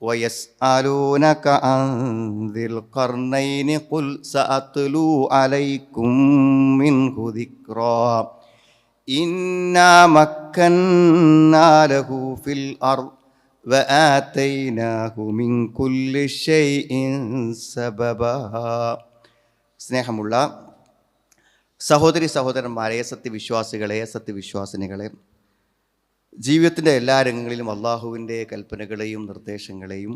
ويسألونك عن ذي القرنين قل سأتلو عليكم منه ذكرا إنا مكنا له في الأرض وآتيناه من كل شيء سببا. സ്നേഹമുള്ള സഹോദരി സഹോദരന്മാരെ, സത്യവിശ്വാസികളെ, സത്യവിശ്വാസിനികളെ, ജീവിതത്തിൻ്റെ എല്ലാ രംഗങ്ങളിലും അള്ളാഹുവിൻ്റെ കൽപ്പനകളെയും നിർദ്ദേശങ്ങളെയും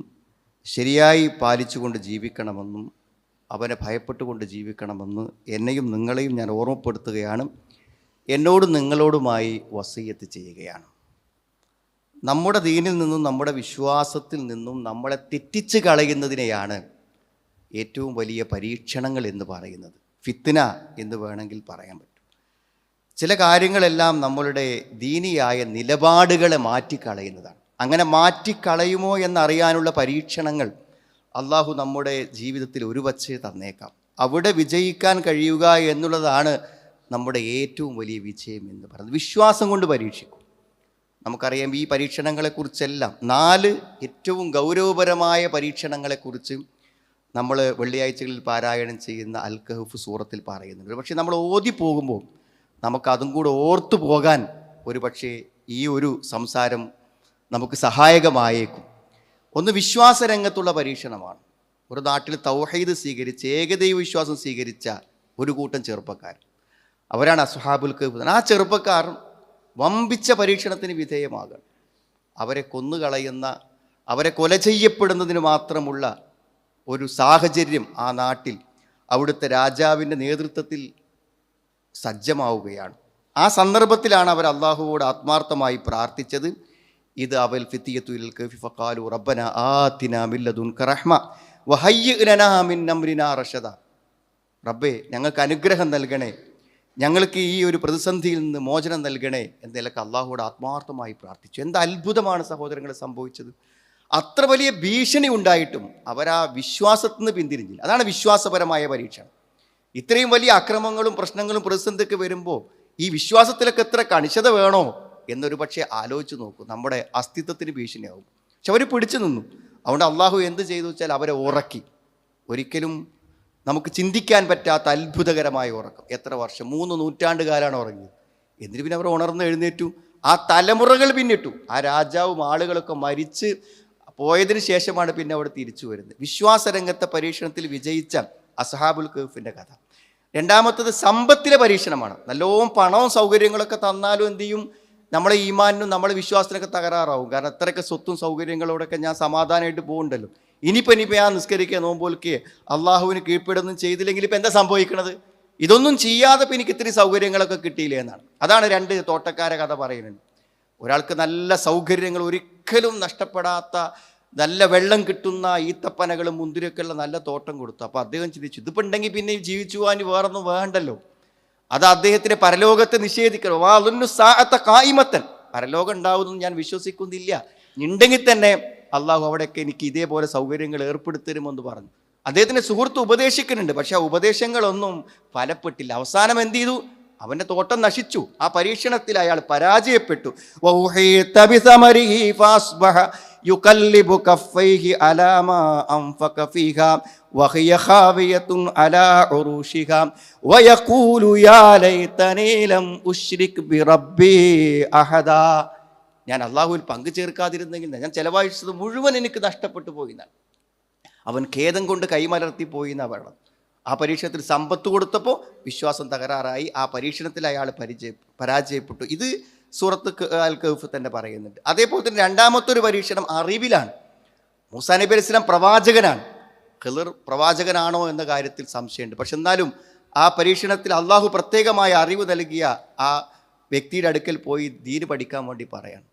ശരിയായി പാലിച്ചുകൊണ്ട് ജീവിക്കണമെന്നും അവനെ ഭയപ്പെട്ടുകൊണ്ട് ജീവിക്കണമെന്ന് എന്നെയും നിങ്ങളെയും ഞാൻ ഓർമ്മപ്പെടുത്തുകയാണ്. എന്നോടും നിങ്ങളോടുമായി വസിയ്യത്ത് ചെയ്യുകയാണ്. നമ്മുടെ ദീനിൽ നിന്നും നമ്മുടെ വിശ്വാസത്തിൽ നിന്നും നമ്മളെ തെറ്റിച്ച് കളയുന്നതിനെയാണ് ഏറ്റവും വലിയ പരീക്ഷണങ്ങൾ എന്ന് പറയുന്നത്. ഫിത്ന എന്ന് വേണമെങ്കിൽ പറയാൻ പറ്റും. ചില കാര്യങ്ങളെല്ലാം നമ്മളുടെ ദീനിയായ നിലപാടുകളെ മാറ്റിക്കളയുന്നതാണ്. അങ്ങനെ മാറ്റിക്കളയുമോ എന്നറിയാനുള്ള പരീക്ഷണങ്ങൾ അള്ളാഹു നമ്മുടെ ജീവിതത്തിൽ ഒരുപക്ഷേ തന്നേക്കാം. അവിടെ വിജയിക്കാൻ കഴിയുക എന്നുള്ളതാണ് നമ്മുടെ ഏറ്റവും വലിയ വിജയം എന്ന് പറയുന്നത്. വിശ്വാസം കൊണ്ട് പരീക്ഷിക്കും. നമുക്കറിയാം ഈ പരീക്ഷണങ്ങളെക്കുറിച്ചെല്ലാം 4 ഏറ്റവും ഗൗരവപരമായ പരീക്ഷണങ്ങളെക്കുറിച്ച് നമ്മൾ വെള്ളിയാഴ്ചകളിൽ പാരായണം ചെയ്യുന്ന അൽ കഹ്ഫ് സൂറത്തിൽ പറയുന്നുണ്ട്. പക്ഷേ നമ്മൾ ഓതി പോകുമ്പോൾ നമുക്കതും കൂടെ ഓർത്തു പോകാൻ ഒരു പക്ഷേ ഈ ഒരു സംസാരം നമുക്ക് സഹായകമായേക്കും. ഒന്ന് വിശ്വാസരംഗത്തുള്ള പരീക്ഷണമാണ്. ഒരു നാട്ടിൽ തൗഹീദ് സ്വീകരിച്ച് ഏകദൈവ വിശ്വാസം സ്വീകരിച്ച ഒരു കൂട്ടം ചെറുപ്പക്കാർ, അവരാണ് അസ്ഹാബുൽ കഹ്ഫ്. ആ ചെറുപ്പക്കാർ വമ്പിച്ച പരീക്ഷണത്തിന് വിധേയമാകണം. അവരെ കൊന്നുകളയുന്ന, അവരെ കൊല ചെയ്യപ്പെടുന്നതിന് മാത്രമുള്ള ഒരു സാഹചര്യം ആ നാട്ടിൽ അവിടുത്തെ രാജാവിൻ്റെ നേതൃത്വത്തിൽ സജ്ജമാവുകയാണ്. ആ സന്ദർഭത്തിലാണ് അവർ അള്ളാഹുവോട് ആത്മാർത്ഥമായി പ്രാർത്ഥിച്ചത്. ഇത് അവൽ ഫിത്തിയത്തു ഇലൽ കഹ്ഫി ഫഖാലു റബ്ബന ആതിനാ മിൻ ലദുൻക റഹ്മ വഹയ്യിഅ് ലനാ മിൻ അംരിനാ റഷദ. റബ്ബേ, ഞങ്ങൾക്ക് അനുഗ്രഹം നൽകണേ, ഞങ്ങൾക്ക് ഈ ഒരു പ്രതിസന്ധിയിൽ നിന്ന് മോചനം നൽകണേ എന്ന നിലക്ക് അള്ളാഹുവോട് ആത്മാർത്ഥമായി പ്രാർത്ഥിച്ചു. എന്താ അത്ഭുതമാണ് സഹോദരങ്ങളെ സംഭവിച്ചത്. അത്ര വലിയ ഭീഷണി ഉണ്ടായിട്ടും അവരാ വിശ്വാസത്തിൽ നിന്ന് പിന്തിരിഞ്ഞില്ല. അതാണ് വിശ്വാസപരമായ പരീക്ഷണം. ഇത്രയും വലിയ അക്രമങ്ങളും പ്രശ്നങ്ങളും പ്രതിസന്ധിയൊക്കെ വരുമ്പോൾ ഈ വിശ്വാസത്തിലൊക്കെ എത്ര കണിശത വേണോ എന്നൊരു പക്ഷേ ആലോചിച്ച് നോക്കൂ. നമ്മുടെ അസ്തിത്വത്തിന് ഭീഷണിയാവും. പക്ഷെ അവർ പിടിച്ചു നിന്നു. അതുകൊണ്ട് അള്ളാഹു എന്ത് ചെയ്തു വെച്ചാൽ അവരെ ഉറക്കി. ഒരിക്കലും നമുക്ക് ചിന്തിക്കാൻ പറ്റാത്ത അത്ഭുതകരമായ ഉറക്കം. എത്ര വർഷം, 3 നൂറ്റാണ്ട് കാലമാണ് ഉറങ്ങിയത്. എന്നിട്ട് പിന്നെ അവർ ഉണർന്ന് എഴുന്നേറ്റു. ആ തലമുറകൾ പിന്നിട്ടു. ആ രാജാവും ആളുകളൊക്കെ മരിച്ച് പോയതിന് ശേഷമാണ് പിന്നെ അവിടെ തിരിച്ചു വരുന്നത്. വിശ്വാസരംഗത്തെ പരീക്ഷണത്തിൽ വിജയിച്ച അസ്ഹാബുൽ കഹ്ഫിൻ്റെ കഥ. രണ്ടാമത്തത് സമ്പത്തിലെ പരീക്ഷണമാണ്. നല്ലോണം പണവും സൗകര്യങ്ങളൊക്കെ തന്നാലും എന്ത് ചെയ്യും, നമ്മളെ ഈമാനിനും നമ്മളെ വിശ്വാസത്തിനൊക്കെ തകരാറാവും. കാരണം അത്രയൊക്കെ സ്വത്തും സൗകര്യങ്ങളോടൊക്കെ ഞാൻ സമാധാനമായിട്ട് പോകുന്നുണ്ടല്ലോ. ഇനിയിപ്പോൾ ഞാൻ നിസ്കരിക്കുക, നോമ്പോൽക്കുക, അള്ളാഹുവിന് കീഴ്പ്പെടുന്നും ചെയ്തില്ലെങ്കിൽ ഇപ്പം എന്താ സംഭവിക്കണത്? ഇതൊന്നും ചെയ്യാതെ ഇപ്പം എനിക്ക് ഇത്തിരി സൗകര്യങ്ങളൊക്കെ കിട്ടിയില്ലേ എന്നാണ്. അതാണ് 2 തോട്ടക്കാരെ കഥ പറയുന്നത്. ഒരാൾക്ക് നല്ല സൗകര്യങ്ങൾ ഒരിക്കലും നഷ്ടപ്പെടാത്ത, നല്ല വെള്ളം കിട്ടുന്ന ഈത്തപ്പനകളും മുന്തിരിയൊക്കെ ഉള്ള നല്ല തോട്ടം കൊടുത്തു. അപ്പോൾ അദ്ദേഹം ചിന്തിച്ചു, ഇതിപ്പോൾ ഉണ്ടെങ്കിൽ പിന്നെ ജീവിച്ചു പോകാൻ വേറൊന്നും വേണ്ടല്ലോ. അത് അദ്ദേഹത്തിന് പരലോകത്തെ നിഷേധിക്കണം. വാളുന്നു സാഅത്ത ഖായിമത്തൻ, പരലോകം ഉണ്ടാവുമെന്ന് ഞാൻ വിശ്വസിക്കുന്നില്ല. ഉണ്ടെങ്കിൽ തന്നെ അള്ളാഹു അവിടെയൊക്കെ എനിക്ക് ഇതേപോലെ സൗകര്യങ്ങൾ ഏർപ്പെടുത്തരുമെന്ന് പറഞ്ഞു. അദ്ദേഹത്തിൻ്റെ സുഹൃത്ത് ഉപദേശിക്കുന്നുണ്ട്. പക്ഷെ ആ ഉപദേശങ്ങളൊന്നും ഫലപ്പെട്ടില്ല. അവസാനം എന്ത് ചെയ്തു? അവൻ്റെ തോട്ടം നശിച്ചു. ആ പരീക്ഷണത്തിൽ അയാൾ പരാജയപ്പെട്ടു. യുകല്ലിബു കഫൈഹി അലാ മാ അൻഫഖ ഫീഹാ വഹിയ ഖാവിയത്തുൻ അലാ ഉറൂഷിഹാ വയഖൂലു യാ ലൈതനീ ലം ഉശ്രിക് ബിറബ്ബി അഹദാ. ഞാൻ അള്ളാഹുവിൽ പങ്കു ചേർക്കാതിരുന്നെങ്കിൽ ഞാൻ ചെലവഴിച്ചത് മുഴുവൻ എനിക്ക് നഷ്ടപ്പെട്ടു പോയിന്നാണ്. അവൻ ഖേദം കൊണ്ട് കൈമലർത്തി പോയി എന്നാണ് പറയണം. ആ പരീക്ഷണത്തിൽ സമ്പത്ത് കൊടുത്തപ്പോൾ വിശ്വാസം തകരാറായി. ആ പരീക്ഷണത്തിൽ അയാൾ പരാജയപ്പെട്ടു. ഇത് സൂറത്ത് അൽ കഹ്ഫ് തന്നെ പറയുന്നുണ്ട്. അതേപോലെ തന്നെ രണ്ടാമത്തെ ഒരു പരീക്ഷണം അറിവിലാണ്. മൂസാ നബി അലൈഹി സ്വലാം പ്രവാചകനാണ്. ഖിളിർ പ്രവാചകനാണോ എന്ന കാര്യത്തിൽ സംശയമുണ്ട്. പക്ഷെ എന്നാലും ആ പരീക്ഷണത്തിൽ അള്ളാഹു പ്രത്യേകമായ അറിവ് നൽകിയ ആ വ്യക്തിയുടെ അടുക്കൽ പോയി ദീന് പഠിക്കാൻ വേണ്ടി പറയാണ്.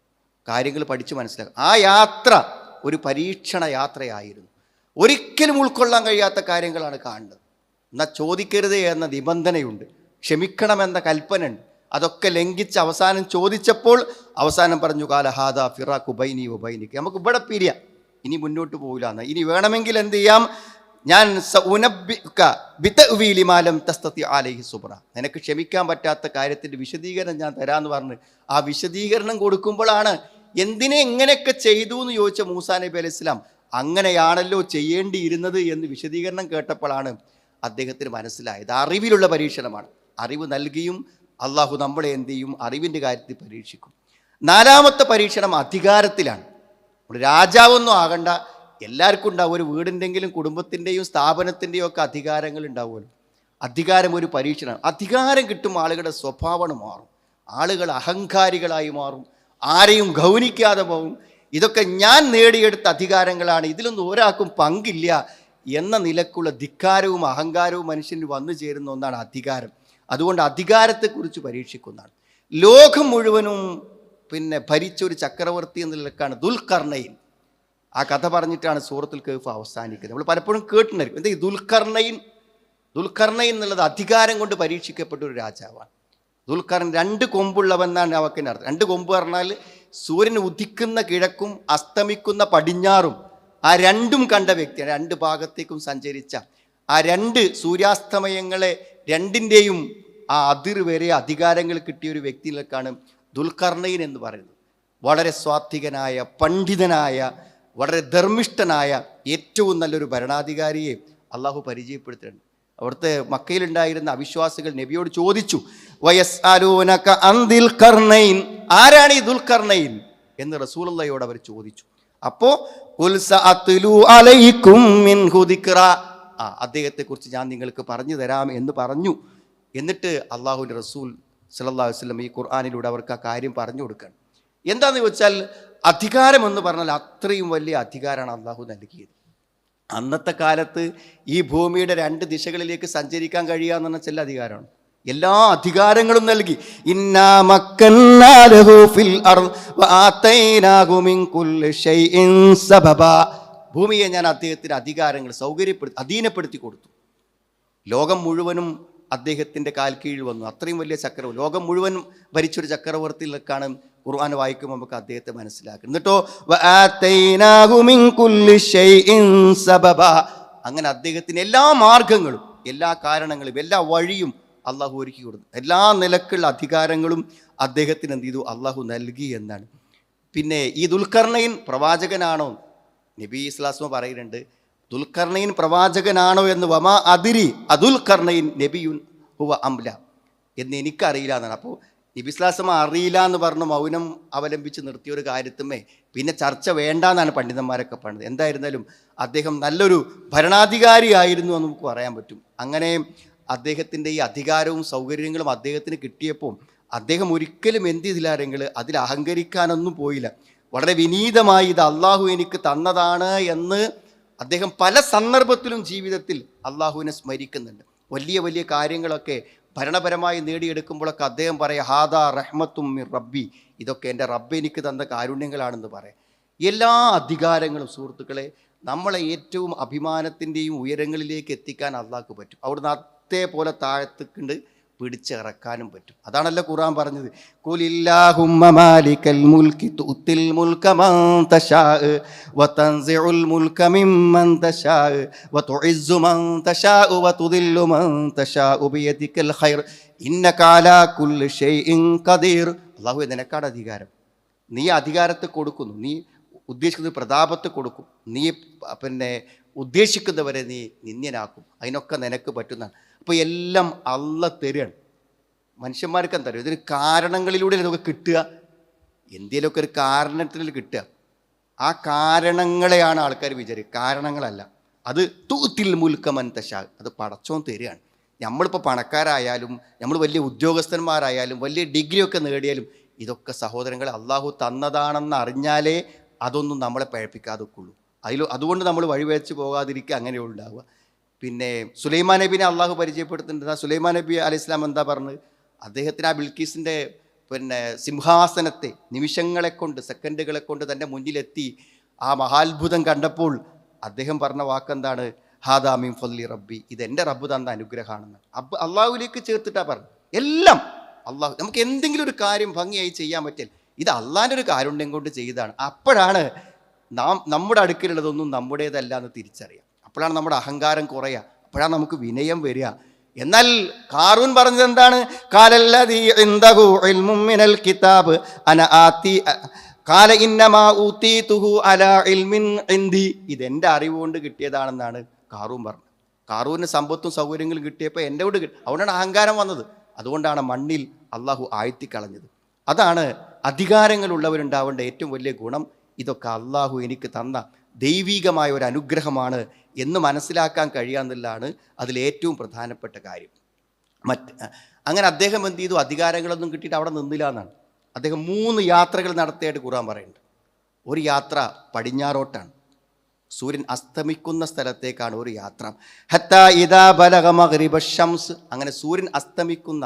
കാര്യങ്ങൾ പഠിച്ച് മനസ്സിലാക്കുക. ആ യാത്ര ഒരു പരീക്ഷണ യാത്രയായിരുന്നു. ഒരിക്കലും ഉൾക്കൊള്ളാൻ കഴിയാത്ത കാര്യങ്ങളാണ് കാണുന്നത്. എന്നാൽ ചോദിക്കരുത് എന്ന നിബന്ധനയുണ്ട്, ക്ഷമിക്കണമെന്ന കൽപ്പനയുണ്ട്. അതൊക്കെ ലംഘിച്ച് അവസാനം ചോദിച്ചപ്പോൾ അവസാനം പറഞ്ഞു കാല ഹാദാ ഫിറാഖു ബൈനി വ ബൈനിക, നമുക്ക് ഇവിടെ പിരിയാം, ഇനി മുന്നോട്ട് പോകില്ല എന്ന്. ഇനി വേണമെങ്കിൽ എന്ത് ചെയ്യാം, ഞാൻ നിനക്ക് ക്ഷമിക്കാൻ പറ്റാത്ത കാര്യത്തിൻ്റെ വിശദീകരണം ഞാൻ തരാമെന്ന് പറഞ്ഞ് ആ വിശദീകരണം കൊടുക്കുമ്പോഴാണ് എന്തിനെ എങ്ങനെയൊക്കെ ചെയ്തു എന്ന് ചോദിച്ച മൂസാ നബി അലൈഹി സ്വലാം അങ്ങനെയാണല്ലോ ചെയ്യേണ്ടിയിരുന്നത് എന്ന് വിശദീകരണം കേട്ടപ്പോഴാണ് അദ്ദേഹത്തിന് മനസ്സിലായത്. അറിവിലുള്ള പരീക്ഷണമാണ്. അറിവ് നൽകിയും അള്ളാഹു നമ്മളെ എന്ത് ചെയ്യും? അറിവിൻ്റെ കാര്യത്തിൽ പരീക്ഷിക്കും. നാലാമത്തെ പരീക്ഷണം അധികാരത്തിലാണ്. രാജാവൊന്നും ആകണ്ട, എല്ലാവർക്കും ഉണ്ടാവും. ഒരു വീടിൻ്റെങ്കിലും കുടുംബത്തിൻ്റെയും സ്ഥാപനത്തിൻ്റെയും ഒക്കെ അധികാരങ്ങൾ ഉണ്ടാവുമല്ലോ. അധികാരം ഒരു പരീക്ഷണമാണ്. അധികാരം കിട്ടും ആളുകളുടെ സ്വഭാവം മാറും, ആളുകൾ അഹങ്കാരികളായി മാറും, ആരെയും ഗൗനിക്കാതെ പോകും. ഇതൊക്കെ ഞാൻ നേടിയെടുത്ത അധികാരങ്ങളാണ്, ഇതിലൊന്നും ഒരാൾക്കും പങ്കില്ല എന്ന നിലക്കുള്ള ധിക്കാരവും അഹങ്കാരവും മനുഷ്യന് വന്നു ചേരുന്ന ഒന്നാണ് അധികാരം. അതുകൊണ്ട് അധികാരത്തെക്കുറിച്ച് പരീക്ഷിക്കുന്നതാണ്. ലോകം മുഴുവനും ഭരിച്ചൊരു ചക്രവർത്തി എന്ന നിലക്കാണ് ദുൽഖർനൈൻ. ആ കഥ പറഞ്ഞിട്ടാണ് സൂറത്തുൽ കഹ്ഫ് അവസാനിക്കുന്നത്. നമ്മൾ പലപ്പോഴും കേട്ടിട്ടുണ്ടായിരിക്കും. എന്താ ഈ ദുൽഖർനൈൻ എന്നുള്ളത് അധികാരം കൊണ്ട് പരീക്ഷിക്കപ്പെട്ട ഒരു രാജാവാണ്. ദുൽഖർനൈൻ 2 കൊമ്പുള്ളവെന്നാണ് അവക്കിൻ്റെ അർത്ഥം. 2 കൊമ്പ് പറഞ്ഞാൽ സൂര്യൻ ഉദിക്കുന്ന കിഴക്കും അസ്തമിക്കുന്ന പടിഞ്ഞാറും ആ രണ്ടും കണ്ട വ്യക്തിയാണ്. 2 ഭാഗത്തേക്കും സഞ്ചരിച്ച ആ 2 സൂര്യാസ്തമയങ്ങളെ രണ്ടിൻ്റെയും ആ അതിർ വരെ അധികാരങ്ങൾ കിട്ടിയ ഒരു വ്യക്തിയിലേക്കാണ് ദുൽഖർനൈൻ എന്ന് പറയുന്നത്. വളരെ സ്വാത്വികനായ, പണ്ഡിതനായ, വളരെ ധർമ്മിഷ്ഠനായ ഏറ്റവും നല്ലൊരു ഭരണാധികാരിയെ അള്ളാഹു പരിചയപ്പെടുത്തിയിട്ടുണ്ട്. അവിടുത്തെ മക്കയിലുണ്ടായിരുന്ന അവിശ്വാസികൾ നബിയോട് ചോദിച്ചു, വയസ്അലൂനക അൻ ദുൽഖർനൈൻ, ആരാണ് ഈ ദുൽഖർനൈൻ എന്ന് റസൂലുള്ളാഹിയോട് അവർ ചോദിച്ചു. അപ്പോൾ ഖുൽ സഅത്ലു അലൈക്കും മിൻഹു ദിക്റ, അദ്ദേഹത്തെക്കുറിച്ച് ഞാൻ നിങ്ങൾക്ക് പറഞ്ഞു തരാം എന്ന് പറഞ്ഞു. എന്നിട്ട് അള്ളാഹുവിൻ്റെ റസൂൽ സല്ലല്ലാഹു അലൈഹി വസല്ലം ഈ ഖുർആനിലൂടെ അവർക്ക് ആ കാര്യം പറഞ്ഞു കൊടുക്കുകയാണ്. എന്താണെന്ന് ചോദിച്ചാൽ, അധികാരം എന്ന് പറഞ്ഞാൽ അത്രയും വലിയ അധികാരമാണ് അള്ളാഹു നൽകിയത്. അന്നത്തെ കാലത്ത് ഈ ഭൂമിയുടെ 2 ദിശകളിലേക്ക് സഞ്ചരിക്കാൻ കഴിയാന്ന് പറഞ്ഞ ചില അധികാരമാണ്. എല്ലാ അധികാരങ്ങളും നൽകി. ഇന്നാ മക്കന്നാ ലഹു ഫിൽ അർദ് വആതൈനാഹു മിൻ കുല്ലി ഷൈഇൻ സബബ, ഭൂമിയെ ഞാൻ അദ്ദേഹത്തിന് അധികാരങ്ങൾ അധീനപ്പെടുത്തി കൊടുത്തു. ലോകം മുഴുവനും അദ്ദേഹത്തിൻ്റെ കാൽ കീഴിൽ വന്നു. അത്രയും വലിയ ചക്രവർത്തി, ലോകം മുഴുവൻ ഭരിച്ചൊരു ചക്രവർത്തിയിലേക്കാണ് ഖുർആൻ വായിക്കുമ്പോൾ നമുക്ക് അദ്ദേഹത്തെ മനസ്സിലാക്കുക. എന്നിട്ടോ വആതൈനാഹു മിൻ കുല്ലി ഷൈഇൻ സബബ, അങ്ങനെ അദ്ദേഹത്തിന് എല്ലാ മാർഗങ്ങളും, എല്ലാ കാരണങ്ങളും, എല്ലാ വഴിയും അള്ളാഹു ഒരുക്കി കൊടുത്തു. എല്ലാ നിലക്കുള്ള അധികാരങ്ങളും അദ്ദേഹത്തിന് എന്ത് ചെയ്തു? അള്ളാഹു നൽകി എന്നാണ്. പിന്നെ ഈ ദുൽഖർനൈൻ പ്രവാചകനാണോ? നബി ഇസ്ലാസ്മ പറയുന്നുണ്ട്, ദുൽഖർനൈൻ പ്രവാചകനാണോ എന്ന്. വമാ അതിരി അതുൽഖർനൈൻ നബിയുൻ ഹുവ അംല എന്ന് എനിക്കറിയില്ല എന്നാണ്. അപ്പോൾ നബി ഇസ്ലാസ്മ അറിയില്ല എന്ന് പറഞ്ഞ് മൗനം അവലംബിച്ച് നിർത്തിയൊരു കാര്യത്തുമേ പിന്നെ ചർച്ച വേണ്ടെന്നാണ് പണ്ഡിതന്മാരൊക്കെ പറഞ്ഞത്. എന്തായിരുന്നാലും അദ്ദേഹം നല്ലൊരു ഭരണാധികാരിയായിരുന്നു എന്ന് നമുക്ക് പറയാൻ പറ്റും. അങ്ങനെ അദ്ദേഹത്തിൻ്റെ ഈ അധികാരവും സൗകര്യങ്ങളും അദ്ദേഹത്തിന് കിട്ടിയപ്പോൾ അദ്ദേഹം ഒരിക്കലും എന്ത് ചെയ്തില്ലാരെങ്കിൽ അതിൽ അഹങ്കരിക്കാനൊന്നും പോയില്ല. വളരെ വിനീതമായി ഇത് അള്ളാഹു എനിക്ക് തന്നതാണ് എന്ന് അദ്ദേഹം പല സന്ദർഭത്തിലും ജീവിതത്തിൽ അള്ളാഹുവിനെ സ്മരിക്കുന്നുണ്ട്. വലിയ വലിയ കാര്യങ്ങളൊക്കെ ഭരണപരമായി നേടിയെടുക്കുമ്പോഴൊക്കെ അദ്ദേഹം പറയാം, ഹാദാ റഹ്മത്തും മിർ റബ്ബി, ഇതൊക്കെ എൻ്റെ റബ്ബ് എനിക്ക് തന്ന കാരുണ്യങ്ങളാണെന്ന് പറയാം. എല്ലാ അധികാരങ്ങളും സുഹൃത്തുക്കളെ നമ്മളെ ഏറ്റവും അഭിമാനത്തിൻ്റെയും ഉയരങ്ങളിലേക്ക് എത്തിക്കാൻ അള്ളാഹ്ക്ക് പറ്റും. അവിടുന്ന് അതേപോലെ താഴത്തേക്കുണ്ട് പിടിച്ചിറക്കാനും പറ്റും. അതാണല്ലോ ഖുർആൻ പറഞ്ഞത്, ഖുലില്ലാഹുമ്മ മാലിക്കൽ മുൽക്കി തുത്തിൽ മുൽക മൻ തശാ വതൻസിഉൽ മുൽക മിമ്മൻ തശാ വതുഇസ്സു മൻ തശാ വതുദില്ലു മൻ തശാ ബിയദിക്കൽ ഖൈർ ഇന്നക അലാ കുല്ലി ഷൈഇൻ ഖദീർ. അല്ലാഹു നിനക്കാണ് അധികാരം. നീ അധികാരത്തെ കൊടുക്കുന്നു, നീ ഉദ്ദേശിക്കുന്ന പ്രതാപത്തെ കൊടുക്കും, നീ ഉദ്ദേശിക്കുന്നവരെ നീ നിന്ദ്യനാക്കും, അതിനൊക്കെ നിനക്ക് പറ്റുന്നതാണ്. അപ്പോൾ എല്ലാം അള്ള തരുകയാണ്. മനുഷ്യന്മാർക്ക് എന്താ പറയുക, ഇതിന് കാരണങ്ങളിലൂടെ ഇതൊക്കെ കിട്ടുക, എന്തെങ്കിലുമൊക്കെ ഒരു കാരണത്തിൽ കിട്ടുക. ആ കാരണങ്ങളെയാണ് ആൾക്കാർ വിചാരിക്കുക, കാരണങ്ങളല്ല. അത് തൂത്തിൽ മുൽക മൻ തശാ, അത് പടച്ചോൻ തരികയാണ്. നമ്മളിപ്പോൾ പണക്കാരായാലും നമ്മൾ വലിയ ഉദ്യോഗസ്ഥന്മാരായാലും വലിയ ഡിഗ്രിയൊക്കെ നേടിയാലും ഇതൊക്കെ സഹോദരങ്ങളെ അള്ളാഹു തന്നതാണെന്ന് അറിഞ്ഞാലേ അതൊന്നും നമ്മളെ പഴപ്പിക്കാതൊക്കെയുള്ളൂ. അതുകൊണ്ട് നമ്മൾ വഴിവെച്ച് പോകാതിരിക്കുക, അങ്ങനെ ഉണ്ടാവുക. പിന്നെ സുലൈമാൻ നബിനെ അള്ളാഹു പരിചയപ്പെടുത്തുന്നുണ്ട്. സുലൈമാൻ നബി അലൈഹി സ്വലാം എന്താ പറഞ്ഞത്? അദ്ദേഹത്തിന് ആ ബിൽക്കീസിൻ്റെ സിംഹാസനത്തെ നിമിഷങ്ങളെ കൊണ്ട്, സെക്കൻഡുകളെ കൊണ്ട് തൻ്റെ മുന്നിലെത്തി ആ മഹാത്ഭുതം കണ്ടപ്പോൾ അദ്ദേഹം പറഞ്ഞ വാക്കെന്താണ്? ഹാദാ മിൻ ഫദ്ലി റബ്ബി, ഇതെൻ്റെ റബ്ബ് തന്ന അനുഗ്രഹമാണെന്ന്. അള്ളാഹുവിലേക്ക് ചേർത്തിട്ടാണ് പറഞ്ഞത്. എല്ലാം അള്ളാഹു, നമുക്ക് എന്തെങ്കിലും ഒരു കാര്യം ഭംഗിയായി ചെയ്യാൻ പറ്റില്ല, ഇത് അള്ളാഹിൻ്റെ ഒരു കാരുണ്യം കൊണ്ട് ചെയ്തതാണ്. അപ്പോഴാണ് നമ്മുടെ അടുക്കലുള്ളതൊന്നും നമ്മുടേതല്ല എന്ന് തിരിച്ചറിയാം. അപ്പോഴാണ് നമ്മുടെ അഹങ്കാരം കുറയുക, അപ്പോഴാണ് നമുക്ക് വിനയം വരിക. എന്നാൽ ഖാറൂൻ പറഞ്ഞത് എന്താണ്? ഖാലല്ലദീ ഇൻദഹു ഇൽമും മിനൽ കിതാബ് അന ആതി ഖാല ഇന്നമാ ഊതീതുഹു അലാ ഇൽമിൻ ഇൻദി, ഇതെൻ്റെ അറിവ് കൊണ്ട് കിട്ടിയതാണെന്നാണ് കാറൂൻ പറഞ്ഞത്. കാറൂന് സമ്പത്തും സൗകര്യങ്ങളും കിട്ടിയപ്പോൾ എൻ്റെ കൂടെ കിട്ടി, അതുകൊണ്ടാണ് അഹങ്കാരം വന്നത്. അതുകൊണ്ടാണ് മണ്ണിൽ അള്ളാഹു ആഴ്ത്തിക്കളഞ്ഞത്. അതാണ് അധികാരങ്ങളുള്ളവരുണ്ടാവേണ്ട ഏറ്റവും വലിയ ഗുണം. ഇതൊക്കെ അള്ളാഹു എനിക്ക് തന്ന ദൈവികമായ ഒരു അനുഗ്രഹമാണ് എന്ന് മനസ്സിലാക്കാൻ കഴിയാമെന്നുള്ളതാണ് അതിലേറ്റവും പ്രധാനപ്പെട്ട കാര്യം. അങ്ങനെ അദ്ദേഹം എന്ത് ചെയ്തു? അധികാരങ്ങളൊന്നും കിട്ടിയിട്ട് അവിടെ നിന്നില്ല എന്നാണ്. അദ്ദേഹം 3 യാത്രകൾ നടത്തിയായിട്ട് ഖുർആൻ പറയുന്നുണ്ട്. ഒരു യാത്ര പടിഞ്ഞാറോട്ടാണ്, സൂര്യൻ അസ്തമിക്കുന്ന സ്ഥലത്തേക്കാണ് ഒരു യാത്ര. ഹത്താ ഇദാ ബലഗ മഗ്രിബ ശംസ്, അങ്ങനെ സൂര്യൻ അസ്തമിക്കുന്ന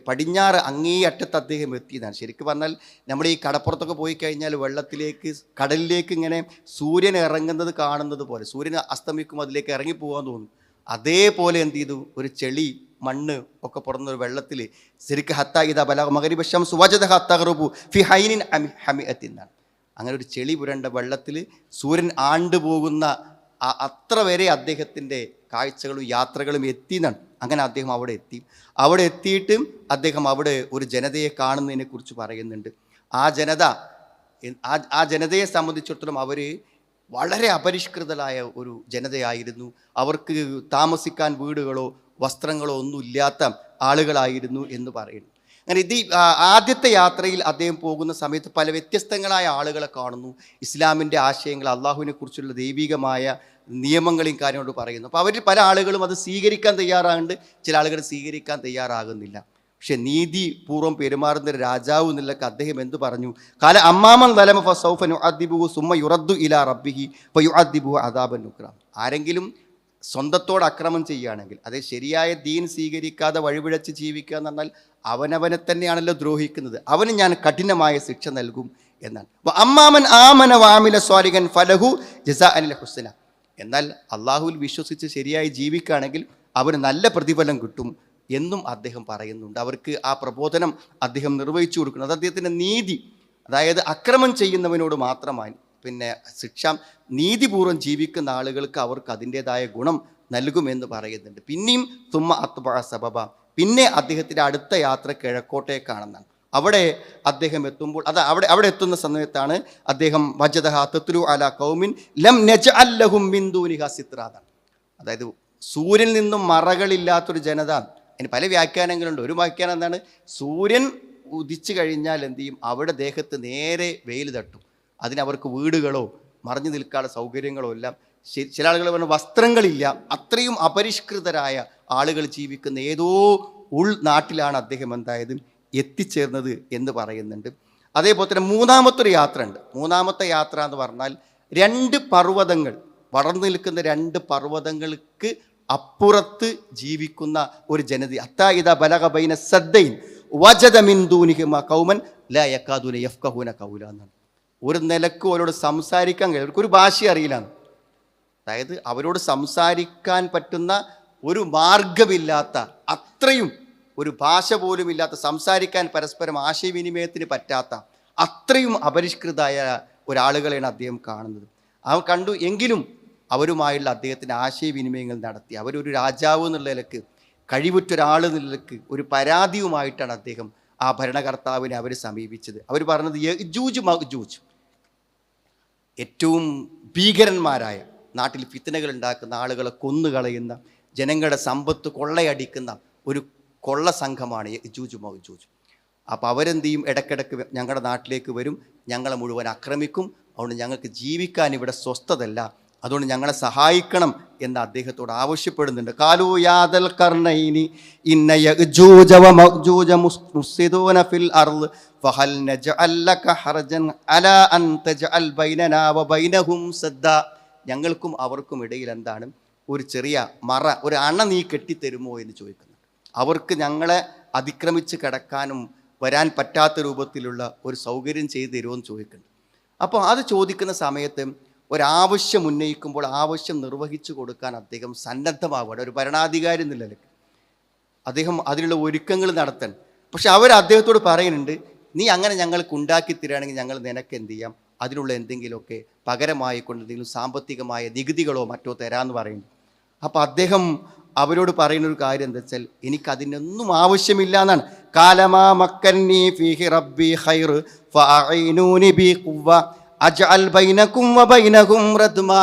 പടിഞ്ഞാറ് അങ്ങേയറ്റത്ത് അദ്ദേഹം എത്തിയതാണ്. ശരിക്കും പറഞ്ഞാൽ നമ്മൾ ഈ കടപ്പുറത്തൊക്കെ പോയി കഴിഞ്ഞാൽ വെള്ളത്തിലേക്ക്, കടലിലേക്ക് ഇങ്ങനെ സൂര്യൻ ഇറങ്ങുന്നത് കാണുന്നത് പോലെ, സൂര്യൻ അസ്തമിക്കുമ്പോൾ അതിലേക്ക് ഇറങ്ങിപ്പോകാൻ തോന്നും. അതേപോലെ എന്ത് ചെയ്തു? ഒരു ചെളി, മണ്ണ് ഒക്കെ പുറന്നൊരു വെള്ളത്തിൽ ശരിക്കും ഹത്താ ഇദാ ബലഗ മഗ്രിബ ശംസ് വജദഹ തഗ്റുബു ഫി ഹൈനിൻ ഹമിഅത്തിന്നാണ്. അങ്ങനെ ഒരു ചെളി പുരണ്ട വെള്ളത്തിൽ സൂര്യൻ ആണ്ടുപോകുന്ന അത്ര വരെ അദ്ദേഹത്തിൻ്റെ കാഴ്ചകളും യാത്രകളും എത്തിയെന്നാണ്. അങ്ങനെ അദ്ദേഹം അവിടെ എത്തിയിട്ട് അദ്ദേഹം അവിടെ ഒരു ജനതയെ കാണുന്നതിനെ കുറിച്ച് പറയുന്നുണ്ട്. ആ ജനതയെ സംബന്ധിച്ചിടത്തോളം അവർ വളരെ അപരിഷ്കൃതരായ ഒരു ജനതയായിരുന്നു. അവർക്ക് താമസിക്കാൻ വീടുകളോ വസ്ത്രങ്ങളോ ഒന്നും ഇല്ലാത്ത ആളുകളായിരുന്നു എന്ന് പറയുന്നു. അങ്ങനെ ആദ്യത്തെ യാത്രയിൽ അദ്ദേഹം പോകുന്ന സമയത്ത് പല വ്യത്യസ്തങ്ങളായ ആളുകളെ കാണുന്നു. ഇസ്ലാമിൻ്റെ ആശയങ്ങൾ, അള്ളാഹുവിനെ കുറിച്ചുള്ള ദൈവികമായ നിയമങ്ങളെയും കാര്യങ്ങളോട് പറയുന്നു. അപ്പോൾ അവരിൽ പല ആളുകളും അത് സ്വീകരിക്കാൻ തയ്യാറാകുന്നുണ്ട്, ചില ആളുകൾ സ്വീകരിക്കാൻ തയ്യാറാകുന്നില്ല. പക്ഷെ നീതിപൂർവ്വം പെരുമാറുന്ന ഒരു രാജാവ് എന്നുള്ളതൊക്കെ അദ്ദേഹം എന്ത് പറഞ്ഞു? കാല അമ്മാമൻ ലലമ ഫസൗഫ നുഅദ്ദിബുഹു സുമ്മ യുറദ്ദു ഇലാ റബ്ബിഹി ഫയുഅദ്ദിബുഹു അദാബൻ നുക്ര. ആരെങ്കിലും സ്വന്തത്തോട് അക്രമം ചെയ്യുകയാണെങ്കിൽ, അത് ശരിയായ ദീൻ സ്വീകരിക്കാതെ വഴിപിഴച്ച് ജീവിക്കുക എന്ന് പറഞ്ഞാൽ അവനവനെ തന്നെയാണല്ലോ ദ്രോഹിക്കുന്നത്. അവന് ഞാൻ കഠിനമായ ശിക്ഷ നൽകും എന്നാണ്. അമ്മാമൻ ആമന വാമില സ്വാലിഹൻ ഫലഹു ജസാഅനിൽ ഹുസ്ന. എന്നാൽ അള്ളാഹുവിൽ വിശ്വസിച്ച് ശരിയായി ജീവിക്കുകയാണെങ്കിൽ അവന് നല്ല പ്രതിഫലം കിട്ടും എന്നും അദ്ദേഹം പറയുന്നുണ്ട്. അവർക്ക് ആ പ്രബോധനം അദ്ദേഹം നിർവഹിച്ചു കൊടുക്കുന്നത്. അത് അദ്ദേഹത്തിൻ്റെ നീതി, അതായത് അക്രമം ചെയ്യുന്നവനോട് മാത്രമായി ശിക്ഷ, നീതിപൂർവ്വം ജീവിക്കുന്ന ആളുകൾക്ക് അവർക്ക് അതിൻ്റെതായ ഗുണം നൽകുമെന്ന് പറയുന്നുണ്ട്. പിന്നെയും തുമ്മ അത്ബഅ സബബ, പിന്നെ അദ്ദേഹത്തിൻ്റെ അടുത്ത യാത്ര കിഴക്കോട്ടേക്കാണെന്നാണ്. അവിടെ അദ്ദേഹം എത്തുമ്പോൾ അവിടെ എത്തുന്ന സമയത്താണ് അദ്ദേഹം വജദഹ തത്ലു അലാ ഖൗമിൻ ലം നജ്അൽ ലഹും മിൻ ദൂനിഹാ സിത്റാദ. അതായത് സൂര്യനിൽ നിന്നും മറകളില്ലാത്തൊരു ജനത. അതിന് പല വ്യാഖ്യാനങ്ങളുണ്ട്. ഒരു വ്യാഖ്യാനം എന്താണ്? സൂര്യൻ ഉദിച്ചു കഴിഞ്ഞാൽ എന്ത് ചെയ്യും? അവിടെ ദേഹത്ത് നേരെ വെയിൽ തട്ടും. അതിനവർക്ക് വീടുകളോ മറഞ്ഞു നിൽക്കാനുള്ള സൗകര്യങ്ങളോ എല്ലാം. ചില ആളുകൾ പറഞ്ഞ വസ്ത്രങ്ങളില്ല. അത്രയും അപരിഷ്കൃതരായ ആളുകൾ ജീവിക്കുന്ന ഏതോ ഉൾനാട്ടിലാണ് അദ്ദേഹം എന്തായത് എത്തിച്ചേർന്നത് എന്ന് പറയുന്നുണ്ട്. അതേപോലെ തന്നെ മൂന്നാമത്തെ യാത്ര ഉണ്ട്. മൂന്നാമത്തെ യാത്ര എന്ന് പറഞ്ഞാൽ 2 പർവ്വതങ്ങൾ, വളർന്നു നിൽക്കുന്ന 2 പർവ്വതങ്ങൾക്ക് അപ്പുറത്ത് ജീവിക്കുന്ന ഒരു ജനത. അത്താ ഇദാ ബലഗ ബൈന സദ്ദൈൻ വജദ മിൻ ദൂനിഹിമാ ഖൗമൻ ലാ യകാദൂന യഫ്ഖഹൂന ഖൗല എന്നാണ്. ഒരു നിലക്ക് അവരോട് സംസാരിക്കാൻ കഴിയും, അവർക്കൊരു ഭാഷ അറിയില്ല. അതായത് അവരോട് സംസാരിക്കാൻ പറ്റുന്ന ഒരു മാർഗമില്ലാത്ത, അത്രയും ഒരു ഭാഷ പോലും ഇല്ലാത്ത, സംസാരിക്കാൻ പരസ്പരം ആശയവിനിമയത്തിന് പറ്റാത്ത അത്രയും അപരിഷ്കൃതമായ ഒരാളുകളെയാണ് അദ്ദേഹം കാണുന്നത്. അവ കണ്ടു എങ്കിലും അവരുമായുള്ള അദ്ദേഹത്തിൻ്റെ ആശയവിനിമയങ്ങൾ നടത്തി. അവരൊരു രാജാവ് എന്നുള്ള നിലക്ക്, കഴിവുറ്റൊരാൾ എന്നുള്ള നിലക്ക് ഒരു പരാതിയുമായിട്ടാണ് അദ്ദേഹം ആ ഭരണകർത്താവിനെ അവർ സമീപിച്ചത്. അവർ പറഞ്ഞത് യജൂജ് മഅജൂജ്, ഏറ്റവും ഭീകരന്മാരായ, നാട്ടിൽ ഫിത്നകൾ ഉണ്ടാക്കുന്ന, ആളുകളെ കൊന്നുകളയുന്ന, ജനങ്ങളുടെ സമ്പത്ത് കൊള്ളയടിക്കുന്ന ഒരു കൊള്ള സംഘമാണ് യജൂജ് മഅജൂജ്. അപ്പോൾ അവരെന്ത് ചെയ്യും? ഇടയ്ക്കിടയ്ക്ക് ഞങ്ങളുടെ നാട്ടിലേക്ക് വരും, ഞങ്ങളെ മുഴുവൻ ആക്രമിക്കും. അതുകൊണ്ട് ഞങ്ങൾക്ക് ജീവിക്കാൻ ഇവിടെ സ്വസ്ഥതല്ല, അതുകൊണ്ട് ഞങ്ങളെ സഹായിക്കണം എന്ന് അദ്ദേഹത്തോട് ആവശ്യപ്പെടുന്നുണ്ട്. കാലൂ യാദൽ കർണൈനി ഇന്ന യഅജൂജ വമഅജൂജ മുഫ്സിദൂന ഫിൽ അർള് ഫഹൽ നജ്അൽ ലക ഹർജൻ അലാ അൻ തജ്അൽ ബൈനനാ വബൈനഹും സദ്ദ. ഞങ്ങൾക്കും അവർക്കും ഇടയിൽ എന്താണ് ഒരു ചെറിയ മറ, ഒരു അണ നീ കെട്ടിത്തരുമോ എന്ന് ചോദിക്കുന്നുണ്ട്. അവർക്ക് ഞങ്ങളെ അതിക്രമിച്ച് കിടക്കാനും വരാൻ പറ്റാത്ത രൂപത്തിലുള്ള ഒരു സൗകര്യം ചെയ്തു തരുമോ എന്ന് ചോദിക്കുന്നുണ്ട്. അപ്പോൾ അത് ചോദിക്കുന്ന സമയത്ത് ഒരാവശ്യം ഉന്നയിക്കുമ്പോൾ ആവശ്യം നിർവഹിച്ചു കൊടുക്കാൻ അദ്ദേഹം സന്നദ്ധമാവുകയാണ്. ഒരു ഭരണാധികാരി എന്നുള്ള നിലയ്ക്ക് അദ്ദേഹം അതിനുള്ള ഒരുക്കങ്ങൾ നടത്താൻ. പക്ഷെ അവർ അദ്ദേഹത്തോട് പറയുന്നുണ്ട്, നീ അങ്ങനെ ഞങ്ങൾക്ക് ഉണ്ടാക്കി തരികയാണെങ്കിൽ ഞങ്ങൾ നിനക്ക് എന്ത് ചെയ്യാം, അതിനുള്ള എന്തെങ്കിലുമൊക്കെ പകരമായിക്കൊണ്ട് എന്തെങ്കിലും സാമ്പത്തികമായ നികുതികളോ മറ്റോ തരാമെന്ന് പറയുന്നു. അപ്പോൾ അദ്ദേഹം അവരോട് പറയുന്നൊരു കാര്യം എന്താ വെച്ചാൽ, എനിക്കതിനൊന്നും ആവശ്യമില്ല എന്നാണ്. കാലമാ മക്കന്നി ഫീഹി റബ്ബി ഖൈർ ഫഅഈനൂനി ബിഖുവ്വ അജ്അൽ ബൈനകും വബൈനഹും റദ്മാ.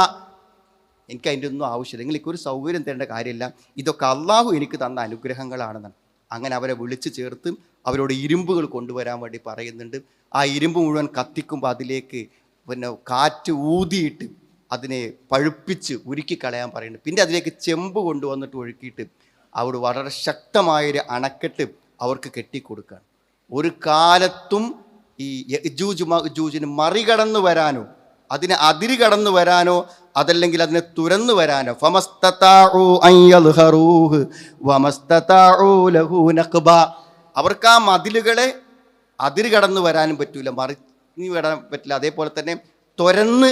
എനിക്ക് അതിൻ്റെ ഒന്നും ആവശ്യമില്ല, നിങ്ങൾക്ക് ഒരു സൗകര്യം തരേണ്ട കാര്യമില്ല, ഇതൊക്കെ അള്ളാഹു എനിക്ക് തന്ന അനുഗ്രഹങ്ങളാണെന്നാണ്. അങ്ങനെ അവരെ വിളിച്ചു ചേർത്ത് അവരോട് ഇരുമ്പുകൾ കൊണ്ടുവരാൻ വേണ്ടി പറയുന്നുണ്ട്. ആ ഇരുമ്പ് മുഴുവൻ കത്തിക്കുമ്പോൾ അതിലേക്ക് കാറ്റ് ഊതിയിട്ട് അതിനെ പഴുപ്പിച്ച് ഉരുക്കി കളയാൻ പറയുന്നുണ്ട്. പിന്നെ അതിലേക്ക് ചെമ്പ് കൊണ്ടുവന്നിട്ട് ഒഴുക്കിയിട്ട് അവിടെ വളരെ ശക്തമായൊരു അണക്കെട്ട് അവർക്ക് കെട്ടിക്കൊടുക്കുകയാണ്. ഒരു കാലത്തും ഈ യജൂജ് മഅജൂജിന് മറികടന്നു വരാനോ അതിനെ അതിര് കടന്നു വരാനോ അതല്ലെങ്കിൽ അതിനെ തുരന്നു വരാനോ ഫമസ്തതാഉ അൻ യൽഹറൂഹു വമസ്തതാഉ ലഹു നഖബ, അവർക്ക് ആ മതിലുകളെ അതിര് കടന്നു വരാനും പറ്റൂല, മറിഞ്ഞു വരാൻ പറ്റില്ല. അതേപോലെ തന്നെ തുരന്ന്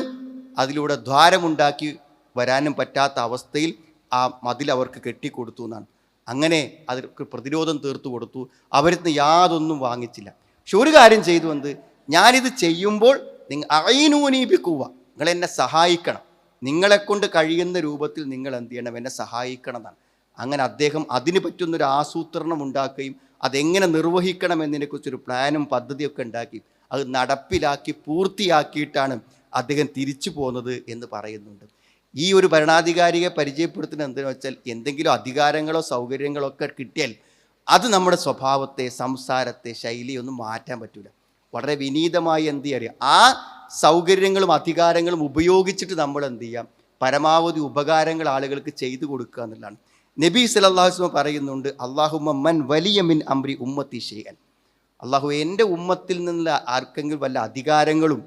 അതിലൂടെ ദ്വാരമുണ്ടാക്കി വരാനും പറ്റാത്ത അവസ്ഥയിൽ ആ മതിൽ അവർക്ക് കെട്ടിക്കൊടുത്തു എന്നാണ്. അങ്ങനെ അവർക്ക് പ്രതിരോധം തീർത്തു കൊടുത്തു. അവരിന്ന് യാതൊന്നും വാങ്ങിച്ചില്ല. പക്ഷെ ഒരു കാര്യം ചെയ്തു, എന്ത്, ഞാനിത് ചെയ്യുമ്പോൾ നിങ്ങൾ അഈനൂനി ബിഖുവ്വ, നിങ്ങൾ എന്നെ സഹായിക്കണം, നിങ്ങളെക്കൊണ്ട് കഴിയുന്ന രൂപത്തിൽ നിങ്ങൾ എന്ത് ചെയ്യണം, എന്നെ സഹായിക്കണം എന്നാണ്. അങ്ങനെ അദ്ദേഹം അതിന് പറ്റുന്നൊരു ആസൂത്രണം ഉണ്ടാക്കുകയും അതെങ്ങനെ നിർവഹിക്കണം എന്നതിനെക്കുറിച്ചൊരു പ്ലാനും പദ്ധതിയൊക്കെ ഉണ്ടാക്കി അത് നടപ്പിലാക്കി പൂർത്തിയാക്കിയിട്ടാണ് അദ്ദേഹം തിരിച്ചു പോകുന്നത് എന്ന് പറയുന്നുണ്ട്. ഈ ഒരു ഭരണാധികാരിയെ പരിചയപ്പെടുത്തുന്നത് എന്തെന്ന് വെച്ചാൽ, എന്തെങ്കിലും അധികാരങ്ങളോ സൗകര്യങ്ങളോ ഒക്കെ കിട്ടിയാൽ അത് നമ്മുടെ സ്വഭാവത്തെ, സംസാരത്തെ, ശൈലിയൊന്നും മാറ്റാൻ പറ്റില്ല. വളരെ വിനീതമായി എന്ത് ചെയ്യുക, ആ സൗകര്യങ്ങളും അധികാരങ്ങളും ഉപയോഗിച്ചിട്ട് നമ്മൾ എന്ത് ചെയ്യാം, പരമാവധി ഉപകാരങ്ങൾ ആളുകൾക്ക് ചെയ്തു കൊടുക്കുക എന്നുള്ളതാണ്. നബി സല്ലല്ലാഹു അലൈഹി വസല്ലം പറയുന്നുണ്ട്, അല്ലാഹുമ്മ മൻ വലിയ മിൻ അംരി ഉമ്മത്തി ഷൈഅൻ, അള്ളാഹു എൻ്റെ ഉമ്മത്തിൽ നിന്നുള്ള ആർക്കെങ്കിലും വല്ല അധികാരങ്ങളും